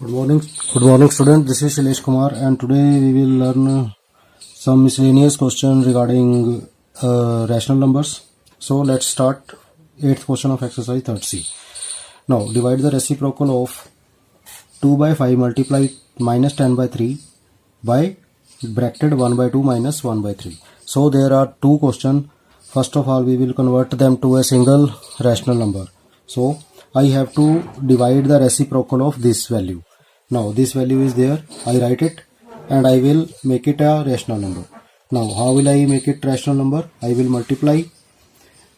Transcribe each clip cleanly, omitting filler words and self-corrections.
Good morning, student. This is Shailesh Kumar, and today we will learn some miscellaneous question regarding rational numbers. So let's start 8th question of exercise 3rd. Now divide the reciprocal of 2 by 5 multiplied minus 10 by 3 by bracket 1 by 2 minus 1 by 3. So there are two questions. First of all, we will convert them to a single rational number. So I have to divide the reciprocal of this value. Now this value is there, I write it and I will make it a rational number. Now how will I make it rational number? I will multiply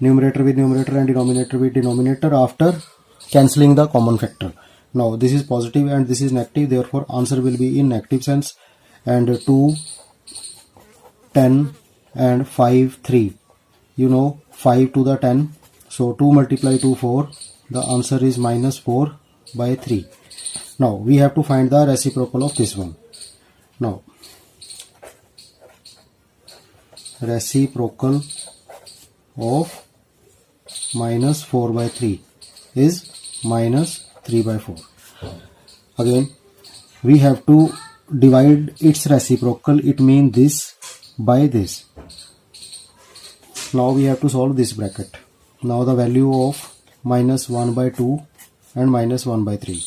numerator with numerator and denominator with denominator after cancelling the common factor. Now this is positive and this is negative, therefore answer will be in negative sense. And 2, 10 and 5, 3. You know 5 to the 10. So 2 multiply to 4. The answer is minus 4 by 3. Now we have to find the reciprocal of this one. Now reciprocal of minus 4 by 3 is minus 3 by 4. Again we have to divide its reciprocal, it means this by this. Now we have to solve this bracket. Now the value of minus 1 by 2 and minus 1 by 3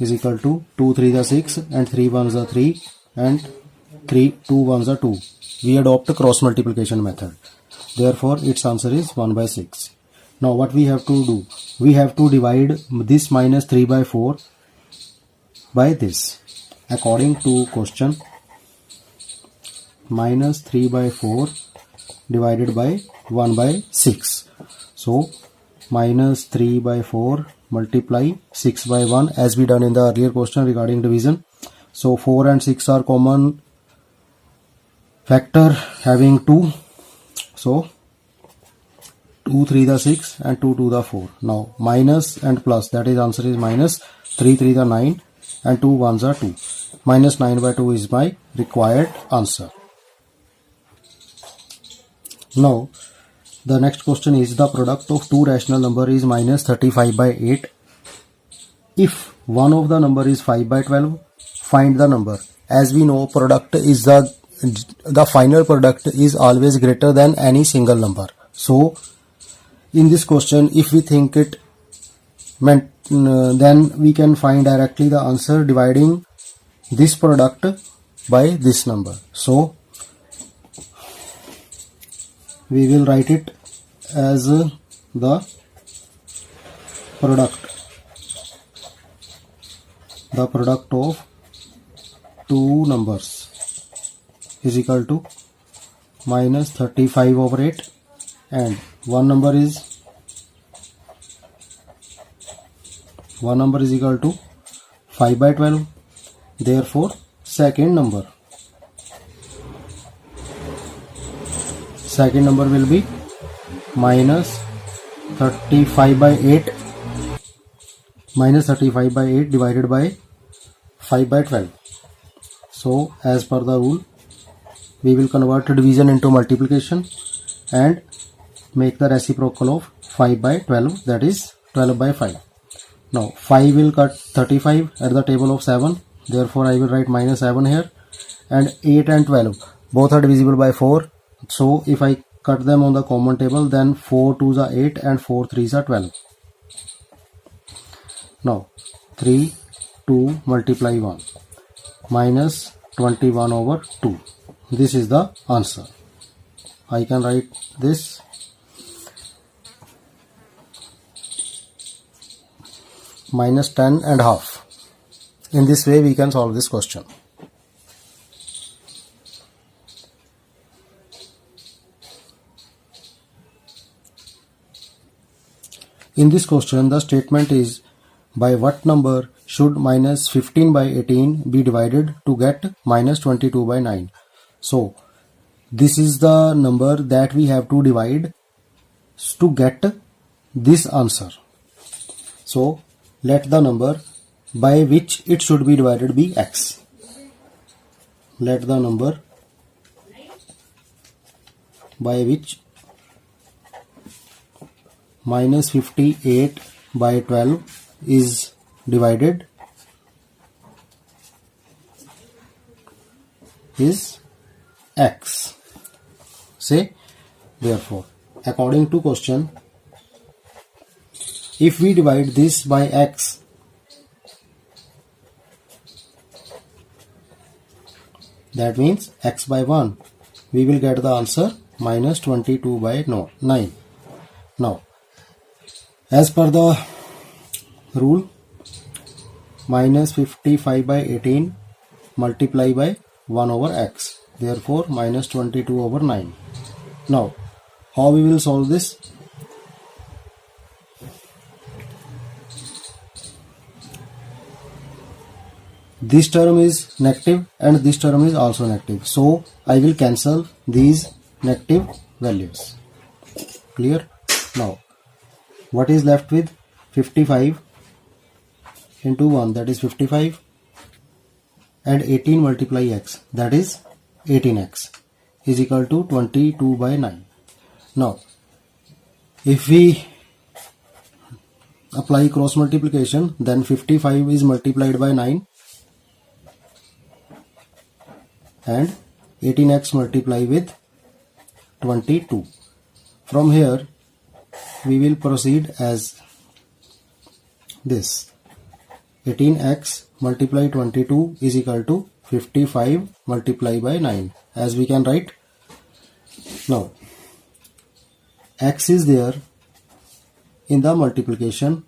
is equal to 2 3 the 6 and 3 1s are 3 and 2 1s are 2. We adopt cross multiplication method. Therefore its answer is 1 by 6. Now what we have to do? We have to divide this minus 3 by 4 by this. According to question, minus 3 by 4 divided by 1 by 6. So minus 3 by 4 multiply 6 by 1 as we done in the earlier question regarding division. So 4 and 6 are common factor having 2. So 2 3 the 6 and 2 2 the 4. Now minus and plus, that is answer is minus 3 3 the 9 and 2 1s are 2. Minus 9 by 2 is my required answer. Now the next question is the product of two rational number is minus 35 by 8. If one of the number is 5 by 12, find the number. As we know, product is the final product is always greater than any single number. So in this question, if we think it meant, then we can find directly the answer dividing this product by this number. So we will write it as the product of two numbers is equal to minus 35 over 8 and one number is equal to 5 by 12. Therefore second number will be minus 35 by 8 divided by 5 by 12. So as per the rule, we will convert division into multiplication and make the reciprocal of 5 by 12, that is 12 by 5. Now 5 will cut 35 at the table of 7, therefore I will write minus 7 here, and 8 and 12 both are divisible by 4. So if I cut them on the common table, then 4 2s are 8 and 4 3s are 12. Now 3 2 multiply 1 minus 21 over 2. This is the answer. I can write this minus 10 and half. In this way we can solve this question. In this question, the statement is, by what number should minus 15 by 18 be divided to get minus 22 by 9? So this is the number that we have to divide to get this answer. So let the number by which it should be divided be x. Let the number by which minus 58 by 12 is divided is x. Say therefore, according to question, if we divide this by x, that means x by 1, we will get the answer minus 22 by 9. Now, as per the rule, minus 55 by 18 multiply by 1 over x. Therefore, minus 22 over 9. Now, how we will solve this? This term is negative and this term is also negative. So, I will cancel these negative values. Clear? Now, what is left with? 55 into 1, that is 55, and 18 multiply x, that is 18x, is equal to 22 by 9. Now, if we apply cross multiplication, then 55 is multiplied by 9 and 18x multiply with 22. From here, we will proceed as this. 18x multiply 22 is equal to 55 multiply by 9, as we can write. Now, x is there in the multiplication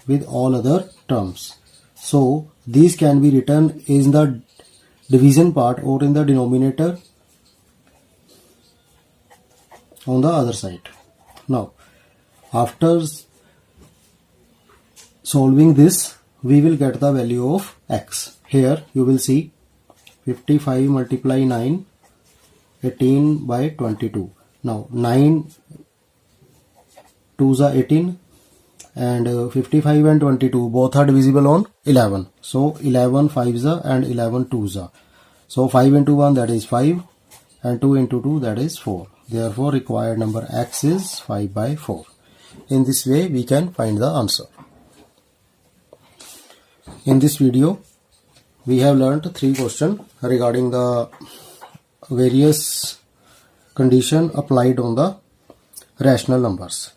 with all other terms. So, these can be written in the division part or in the denominator on the other side. Now, after solving this, we will get the value of x. Here you will see 55 multiply 9, 18 by 22. Now 9 2s are 18 and 55 and 22 both are divisible on 11. So 11 5s are and 11 2s are. So 5 into 1, that is 5, and 2 into 2, that is 4. Therefore required number x is 5 by 4. In this way we can find the answer. In this video, we have learnt 3 questions regarding the various condition applied on the rational numbers.